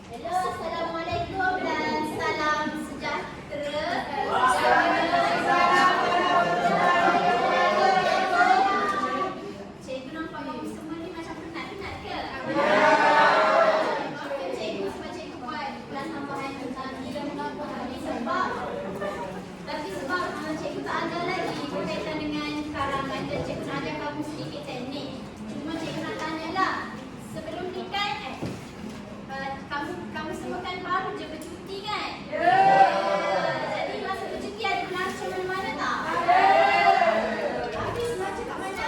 Hello, Assalamualaikum dan salam sejahtera. Cikgu nampak kamu semua ni macam penat-penat ke? Maafkan cikgu sebab cikgu buat kelas tambahan tentang ilmu ni sebab cikgu tak ada lagi berkaitan dengan karangan dan cikgu nak ajar kamu sedikit teknik. Cuma cikgu nak tanyalah, sebelum ni kan kamu semua kan baru je bercuti kan? Jadi masa bercuti ada belajar mana-mana tak? Habis baca kat mana?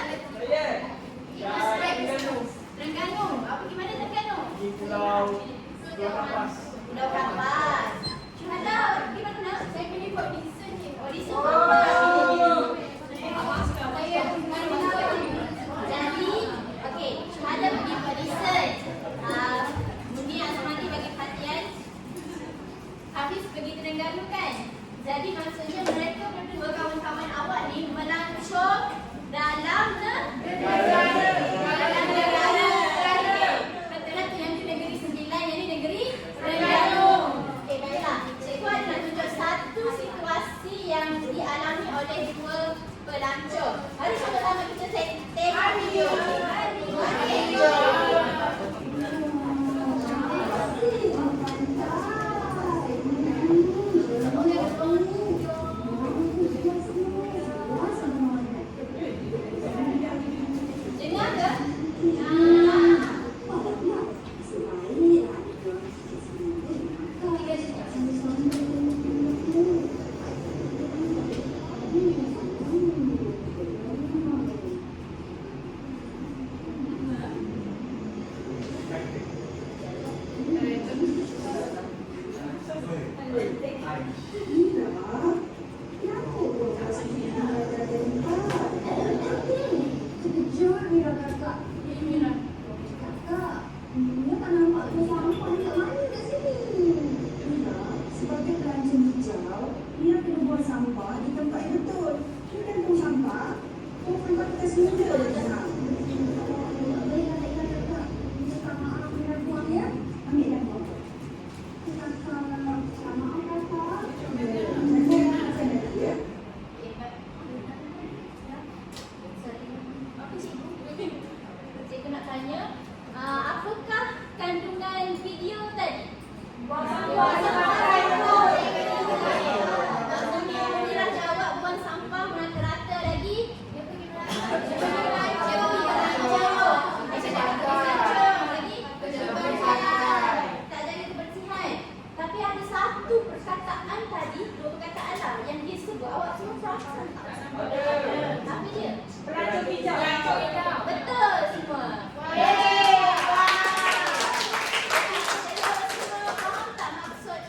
Terengganu. Apa gimana Terengganu? Di Pulau Kapas. Pulau Kapas. Syuhada pergi mana? Saya pergi buat audition je. Audition Jadi, okey, Syuhada pergi buat research. Muni Azmadi bagi perhatian. Hafiz pergi Terengganu kan? Jadi maksudnya mereka berdua kawan-kawan awak ni melancong dalam negara. Betul lah tu yang tu negeri 9, yang ni negeri Terengganu. Okey, baiklah. Cikgu ada nak tunjuk satu situasi yang dialami oleh dua pelancong. Mari sama-sama kita tengok video. Dengar ke? Cikgu nak tanya, apakah kandungan video tadi? Buang sampah itu. Maksudnya Munirah jawab buang sampah merata-rata lagi. Dia pergi melancong. Tak jaga kebersihan. Tapi ada satu perkataan tadi, dua perkataan lah yang dia sebut. Awak semua perasan tak? Apa dia? Pelancong hijau. Betul semua. Jadi awak semua faham tak maksud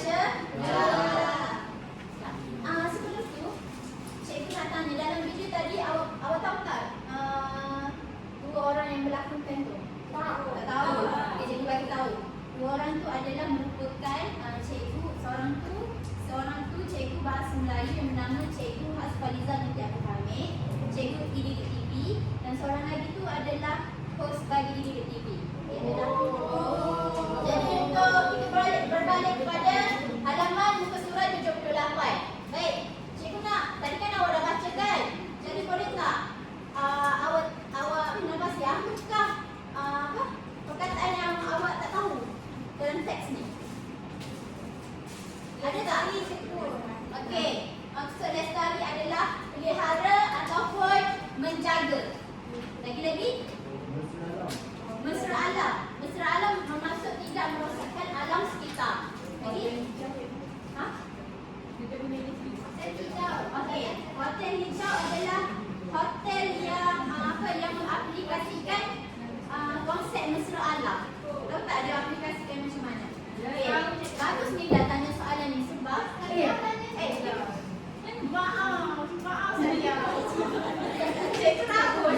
baca? Ya. Sebelum tu, cikgu nak tanya, dalam video tadi awak tahu tak dua orang yang berlakonkan tu? Tahu. Tak tahu? Okay, cikgu bagi tahu. Dua orang tu adalah merupakan cikgu, seorang tu cikgu bahasa Melayu yang bernama Cikgu Hasfaliza binti Abdul Hamid, cikgu Ididik TV, dan seorang lagi tu adalah host bagi Ididik TV. Jadi untuk kita berbalik kepada halaman muka surat 78. Baik, cikgu tadi kan awak dah baca kan? Jadi boleh tak awak menambah apakah perkataan yang awak tak tahu dalam teks ni? Ada tak? Okey, maksud lestari adalah pelihara ataupun menjaga. Lagi-lagi? Mesra alam. Mesra alam bermaksud tidak merosakkan alam sekitar. Lagi? Hotel hijau. Okey, hotel hijau adalah hotel yang yang mengaplikasikan konsep mesra alam. Tahu tak dia aplikasikan macam mana? Okey, bagus ni dah tanya soalan ni sebab maaf saya. Cikgu ragut.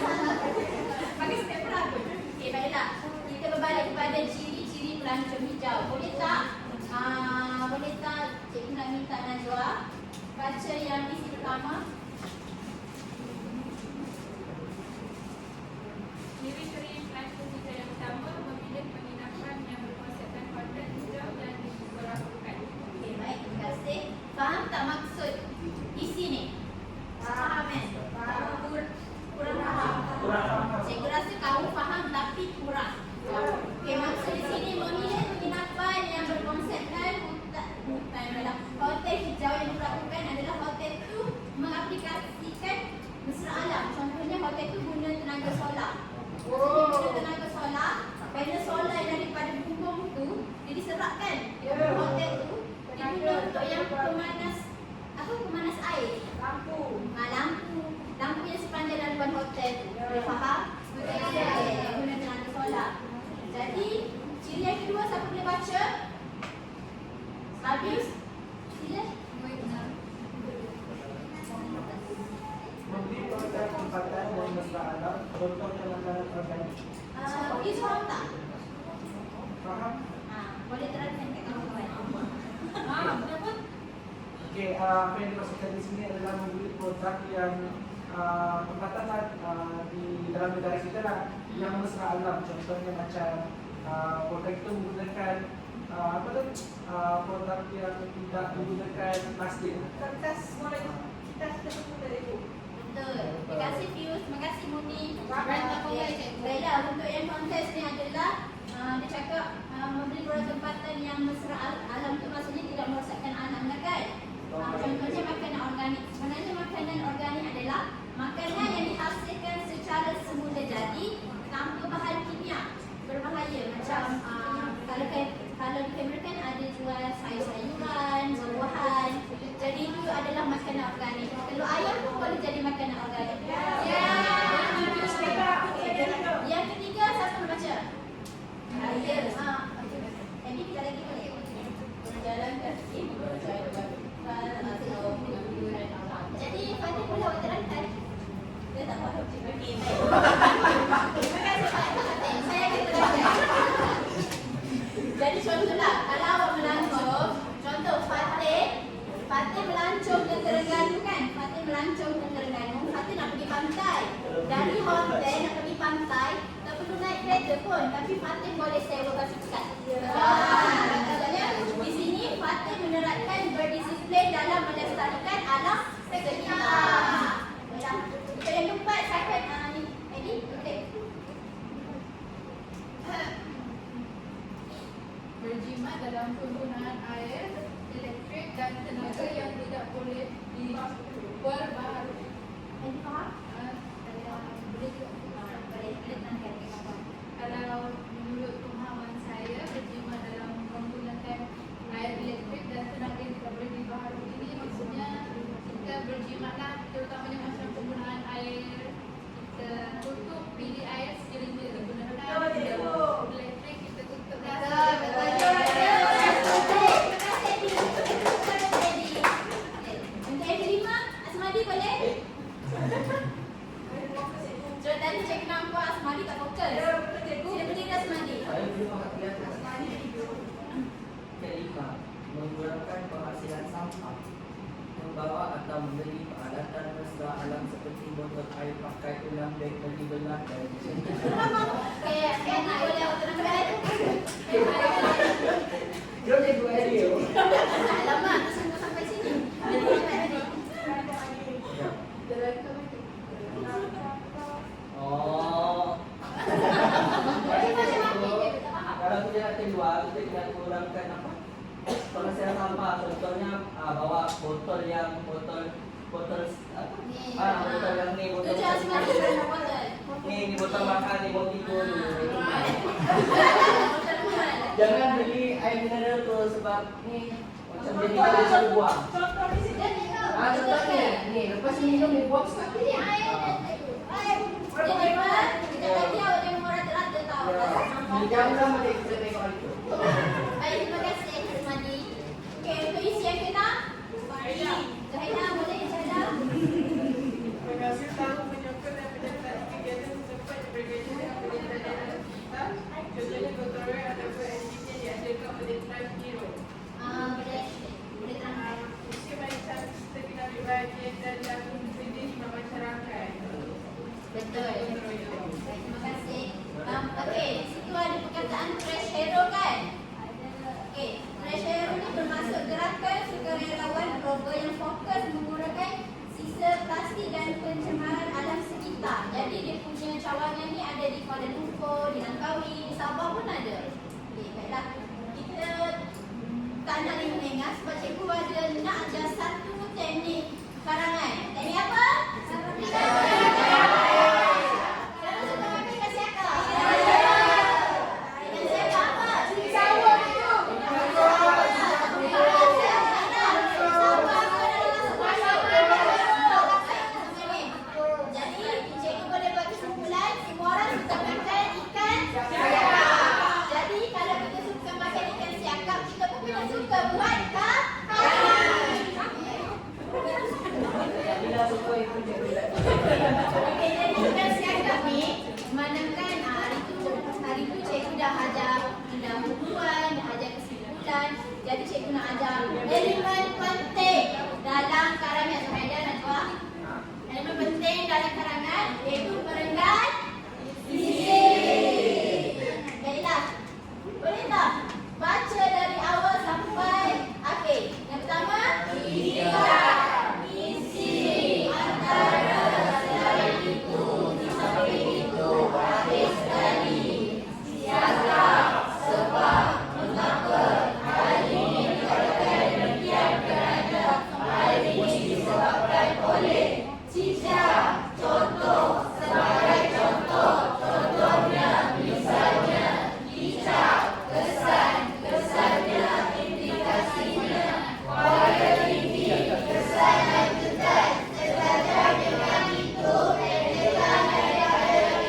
Bagi step ragut. Okey, baiklah. Kita berbalik kepada ciri-ciri pelancong hijau. Boleh tak? Boleh tak cikgu nak minta Najwa baca yang isi pertama? Ciri-ciri pelancong hijau yang pertama, memilih penginapan yang berkonsepkan hotel hijau dan diberlakukan. Okey, baik, terima kasih. Faham tak maksud isi ni? Faham kan? Kurang faham. Cikgu rasa kamu faham tapi kurang. Okey, maksud di sini memilih penginapan yang berkonsepkan hotel hijau yang diberlakukan adalah hotel tu mengaplikasikan mesra alam. Contohnya hotel tu guna tenaga solar. Guna tenaga solar, panel solar daripada bumbung tu dia diserapkan hotel tu diguna untuk yang pemanas air. Lampu yang sepanjang laluan hotel tu. Boleh faham? Guna tenaga solar. Jadi ciri yang kedua siapa boleh baca? Habis? Sila. Memberikan tempatan dan mesra alam, contohnya makanan organik. Ini faham tak? Faham? Boleh terangkan kat kawan-kawan. Kenapa? Okey, apa yang dimaksudkan di sini adalah membeli produk yang tempatan di dalam negara kita lah, yang mesra alam. Contohnya macam produk itu menggunakan produk yang tidak menggunakan plastik. Kertas kita sebut dari itu. Betul. Terima kasih Fius, terima kasih Muni. Baiklah, untuk yang kontes ni adalah dia cakap membeli produk tempatan yang mesra alam tu maksudnya tidak merosakkan alam lah kan? Contohnya makanan organik. Sebenarnya makanan organik adalah makanan yang dihasilkan secara semula jadi tanpa bahan kimia berbahaya. Macam kalau di Cameron ada jual sayur-sayuran, buah-buahan. Jadi itu adalah makanan organik. Telur ayam pun boleh jadi makanan organik. Yang ketiga siapa nak baca? Jadi kita lagi boleh. Jalan kaki. Jadi Fatih boleh awak terangkan? Dia tak faham. Okey, baik. Terima kasih Fatih. Saya akan terangkan. Jadi contohlah, kalau awak melancong, contoh Fatih melancong ke Terengganu kan? Fatih melancong ke Terengganu, Fatih nak pergi pantai. Dari hotel nak pergi pantai, tak perlu naik kereta pun, tapi Fatih boleh sewa basikal. Maksudnya di sini Fatih menerapkan berdisiplin dalam melestarikan alam sekitar. Untuk yang keempat, siapa ni? Eddie? Okey. Berjimat dalam penggunaan air, elektrik dan tenaga yang tidak boleh diperbaharui. Eddie faham? Kalau menurut pemahaman saya, berjimat dalam menggunakan air elektrik dan tenaga yang tidak boleh dibaharui ini maksudnya kita berjimatlah, terutamanya macam penggunaan air, kita tutup bilik air sekiranya digunakan elektrik, kita tutup. Betul. Terima kasih Eddie. fokus. Sila berdiri dan semadi. Saya beri perhatian kelima, mengurangkan penghasilan sampah, membawa atau membeli peralatan mesra alam seperti botol air pakai ulang, beg beli belah dan Okey, Annie boleh terangkan? Jom cikgu Ariel. Alamak, sungguh sampai sini. Jadi sampai tadi. Oh. Kalau kita keluar, kita kena kurangkan apa? Penghasilan sampah. Contohnya bawa botol yang botol apa? Ni. Botol yang ni botol. Tujuan semadi berapa botol? Ni botol makan ni botol tidur ni. Botol mahal. Jangan beli air mineral tu sebab ni macam jadi kita suruh buang. Contohnya ni lepas minum ni buang sekali. Ini air. Jadi mana? Kita tadi awak jangan merata-rata tau. Ni jam-jam boleh kita tengok itu. Baik, terima kasih Semadi. Okey, untuk isi yang kena. Zahida boleh Zahida? Mengasih tahu menyokong dan penyertaan kegiatan setempat berkaitan dengan penyertaan serta contohnya tutorial ataupun aktiviti yang diadakan oleh Tribe Hero. Boleh terangkan. Usia wanita kita kena berbahagia dan laku sendiri di masyarakat. Betul. Terima kasih. Okey, di situ ada perkataan Trash Hero kan? Okey, Trash Hero ni bermaksud gerakan sukarelawan global yang fokus mengurangkan sisa plastik dan pencemaran alam sekitar. Jadi dia punya cawangan ni ada di Kuala Lumpur, di Langkawi, di Sabah pun ada. Okey, baiklah. Kita tak nak lengah sebab cikgu ada nak ajar satu teknik karangan. Teknik apa? Jadi cikgu nak ajar elemen penting dalam karangan. Zahida nak jawab. Elemen penting dalam karangan iaitu perenggan isi. Baiklah. Boleh tak baca dari awal sampai akhir? Yang pertama, isi antara selain itu sampai itu habis sekali. Siapa, sebab, mengapa, hal ini dikatakan demikian kerana hal ini disebabkan oleh cicak. Contoh, sebagai contoh, contohnya, misalnya, cicak, kesan, kesannya, implikasinya, kualiti, kesan dan kesan, sejajar dengan itu, dengan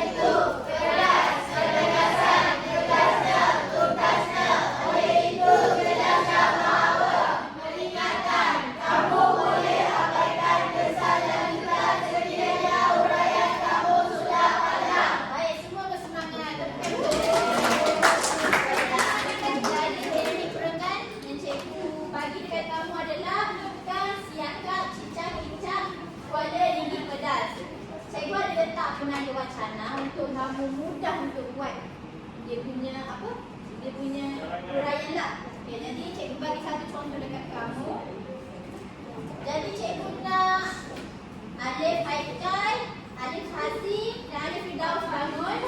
itu, keras, ketegasan, tegasnya, tuntasnya, oleh itu, jelaskan bahawa, mengingatkan, kamu boleh abaikan kesan dan kesan sekiranya uraian kamu sudah panjang. Baik, semua bersemangat. Jadi teknik perenggan yang cikgu bagi dekat kamu adalah bukan siakap, cicak, kicak, kuala, ringgit, pedas. Cikgu ada letak penanda wacana untuk kamu mudah untuk buat dia punya apa? Dia punya uraian lah. Okay, jadi cikgu bagi satu contoh dekat kamu. Jadi cikgu nak Alif Haikal, Alif Hazim dan Alif Firdaus bangun.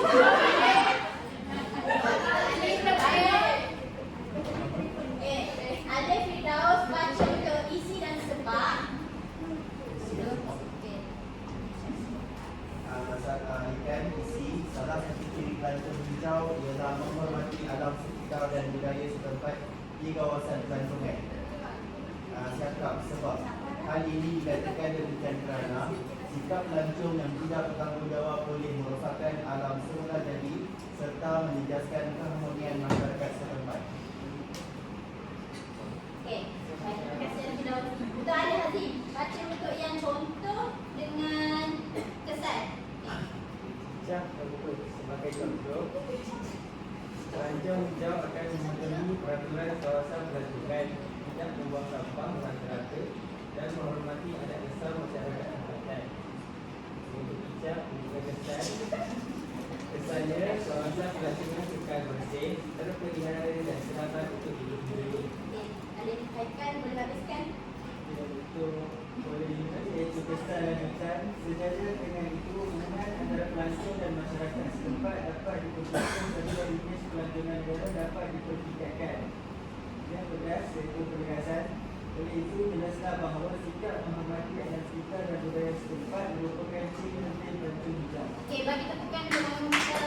Alif Firdaus baca untuk isi dan sebab. Okay. Ikan isi salah satu ciri pelancong hijau ialah menghormati alam sekitar dan budaya setempat di kawasan pelancongan. Cakap sebab hal ini dikatakan demikian kerana sikap pelancong yang tidak bertanggungjawab boleh merosakkan alam semula jadi serta menjejaskan keharmonian masyarakat setempat. Okey. Baik, terima kasih Alif Firdaus. Untuk Alif Hazim, baca untuk yang contoh dengan kesan. Cak, sebagai contoh, pelancong hijau akan mematuhi peraturan kawasan pelancongan, tidak membuang sampah rata-rata dan menghormati adat besar masyarakat tempatan. Untuk ijab juga kesannya kawasan pelancongan kekal bersih, terpelihara dan selamat untuk hidup-hidup. Ada kaitan boleh habiskan? Itu boleh dilihat iaitu kesan lanjutan. Sejajar dengan itu, hubungan antara pelancong dan masyarakat setempat dapat diperkuatkan serta bisnes pelancongan negara dapat dipertingkatkan. Yang pedas iaitu penegasan. Oleh itu, jelaslah bahawa sikap menghormati adat sekitar dan budaya setempat merupakan ciri penting pelancong hijau. Okey, bagi tepukan dengan kita.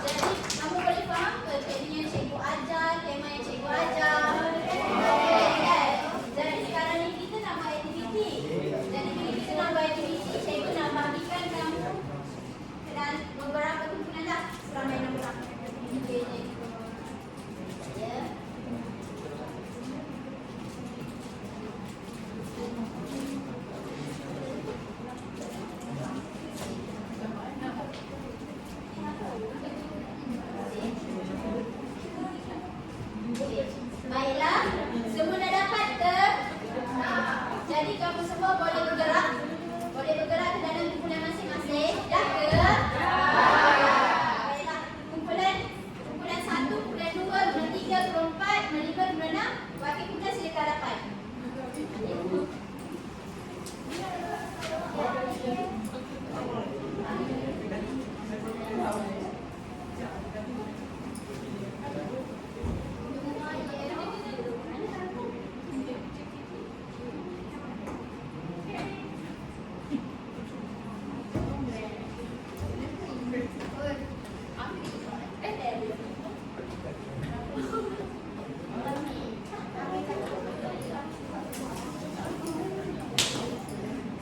Jadi, kamu boleh faham ke teknik yang cikgu ajar, tema yang cikgu ajar? Jadi sekarang ni kita nak buat aktiviti. Jadi bila kita nak buat aktiviti, cikgu nak bagikan kamu dan beberapa kumpulan dah seramai 6 orang. Ya. Baiklah, semua dah dapat ke? Jadi kamu semua boleh bergerak. Boleh bergerak ke dalam kumpulan masing-masing. Dah ke? Baiklah, kumpulan 1, kumpulan 2, kumpulan 3, kumpulan 4, kumpulan 5, kumpulan 6. Wakil kumpulan silakan dapat.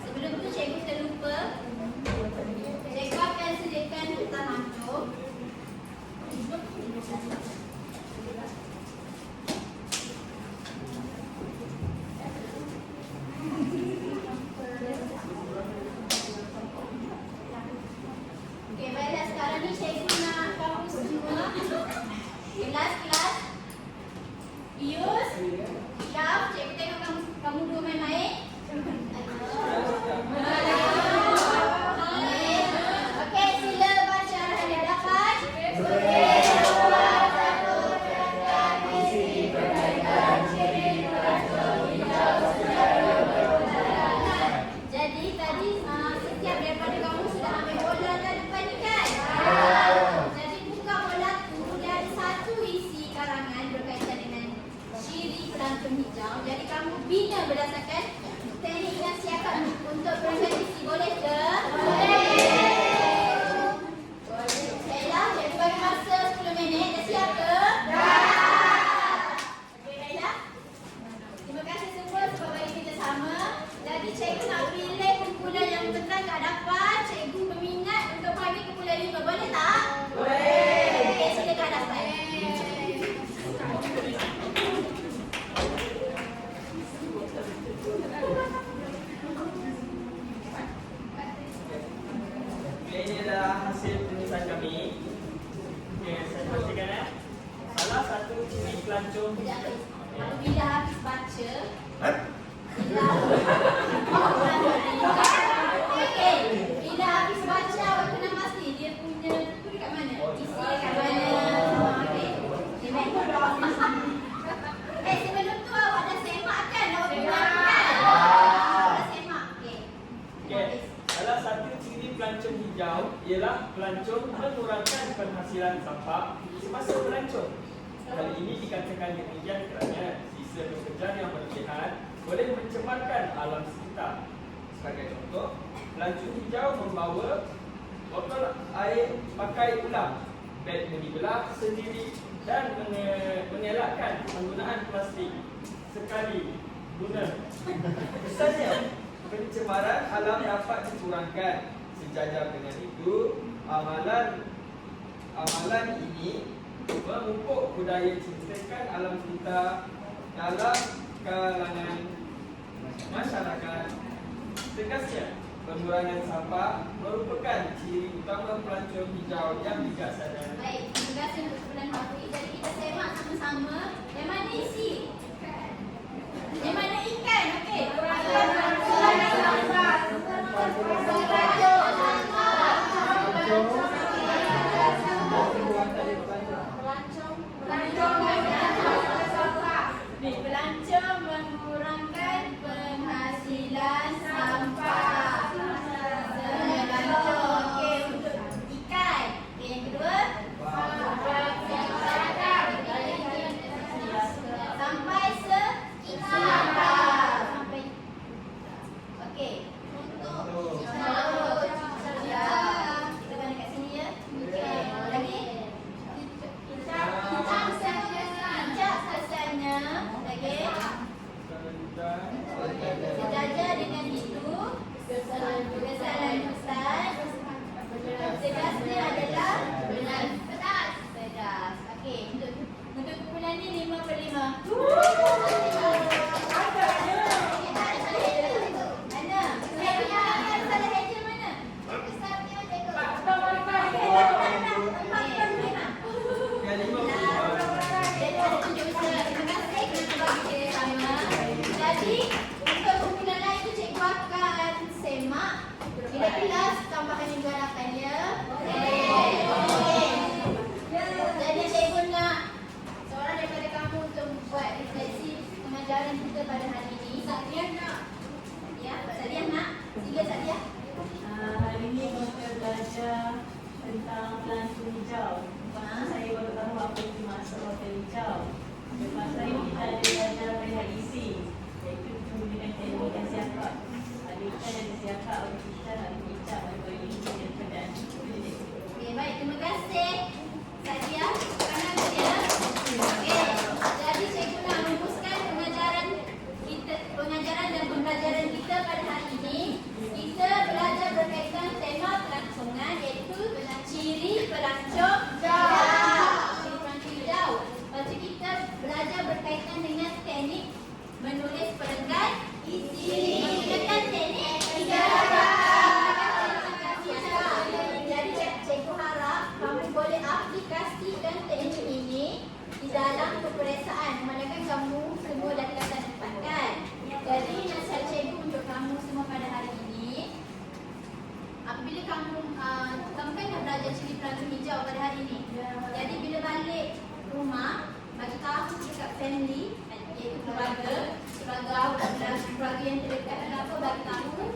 Sebelum tu cikgu terlupa. Cikgu akan sediakan kertas hancur. Okey, baiklah sekarang ni cikgu nak kamu semua kelas-kelas Pius, Syaf, cikgu tengok kamu dua main-main. Okey, sila baca arahan yang dapat. Jadi tadi setiap daripada kamu sudah ambil bola dah depan ni kan? Jadi buka bola tu, dia ada satu isi karangan berkaitan dengan ciri pelancong hijau. Jadi kamu bina berdasarkan teknik yang siapkan untuk presentasi. Boleh ke? Boleh. Baiklah, cikgu bagi masa 10 minit. Dah siap ke? Okey, baiklah. Terima kasih semua sebab bagi kita sama. Jadi cikgu nak pilih kumpulan yang betul tak dapat. Cikgu berminat untuk panggil kumpulan 5. Boleh tak? Boleh. Okey, silakan dapat. Ini adalah hasil tulisan kami. Okey, saya pastikan salah satu ciri pelancong Bila habis baca, okey, bila habis baca awak kena pasti dia punya tu dekat mana? Isi dekat mana? Okey. Sebelum tu awak dah semak kan? Awak bilang kan? Dah semak. Okey. Okey, salah satu ciri pelancong hijau ialah pelancong mengurangkan penghasilan sampah semasa pelancong. Hal ini dikatakan demikian kerana sisa pekerjaan yang berlebihan boleh mencemarkan alam sekitar. Sebagai contoh, pelancong hijau membawa botol air pakai ulang, beg dibelah sendiri dan mengelakkan penggunaan plastik sekali guna. Kesannya, pencemaran alam dapat dikurangkan. Sejajar dengan itu, amalan ini memupuk budaya cintakan alam kita dalam kalangan masyarakat. Tegasnya, pengurangan sampah merupakan ciri utama pelancong hijau yang bijaksana. Baik, terima kasih untuk soalan Hafiz. Jadi kita semak sama-sama. Yang mana isi? Yang mana ikan? Okey. Pelancong mengurangkan penghasilan sampah. Pelancong. Okey, untuk ikan. Okey, yang kedua. Sampai sekitar. Okey. Untuk ya. Kita balik kat sini ya. Okey. Lagi. Bincang sesanya. Lagi. Sejajar dengan itu. Kesalahan Ustaz. Sedasnya adalah benar. Sedas. Okey. Untuk kumpulan ni 5/5. Mana? Saya punya salah haja mana? Yang 5. Jadi ada 7 Ustaz. Terima kasih kerana bagi kita sama. Jadi untuk kumpulan lain tu cikgu akan semak. Bila kelas tambahkan juga rakannya. Okey. Jadi cikgu nak seorang daripada kamu untuk buat refleksi pengajaran kita pada hari ini. Sadiah nak? Ya, Sadiah nak? Sila Sadiah. Hari ini kita belajar tentang pelancong hijau. Saya baru tahu apa itu maksud hotel hijau. Lepas saya kita ada belajar banyak isi, iaitu menggunakan teknik yang siakap. Ada ikan, ada siakap, ada ikan, ada kicap, ada bayi, ada pedas. Okey, baik. Terima kasih Sadiah. Kanan Sadiah. Okey. Jadi cikgu nak merumuskan pengajaran dan pembelajaran kita pada hari ini. Kita belajar berkaitan tema pelancongan, iaitu ciri pelancong hijau. Ciri pelancong hijau. Lepas tu kita belajar berkaitan dengan teknik menulis perenggan isi. Menggunakan teknik jadi cikgu harap kamu boleh aplikasikan teknik ini di dalam peperiksaan. Manakala kamu semua dah telah dapatkan. Jadi nasihat cikgu untuk kamu semua pada hari ini, apabila kamu kan dah belajar ciri pelancong hijau pada hari ini. Jadi bila balik rumah, bagi tahu dekat family, iaitu keluarga yang terdekat dan apa, bagi tahu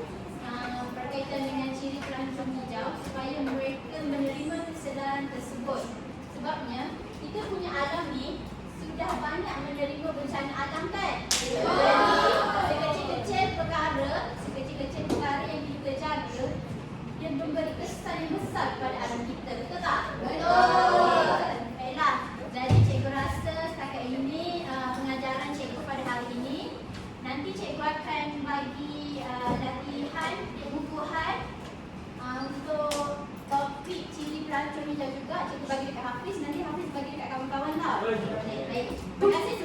berkaitan dengan ciri pelancong hijau supaya mereka menerima kesedaran tersebut. Sebabnya kita punya alam ni sudah banyak menerima bencana alam kan. Jadi sekecil-kecil perkara yang kita jaga, dia memberi kesan yang besar kepada alam kita, betul tak? Betul. Baiklah. Jadi cikgu rasa setakat ini pengajaran cikgu pada hari ini. Nanti cikgu akan bagi latihan pengukuhan untuk topik ciri pelancong hijau juga. Cikgu bagi dekat Hafiz, nanti Hafiz bagi dekat kawan-kawan lah. Baik. Terima kasih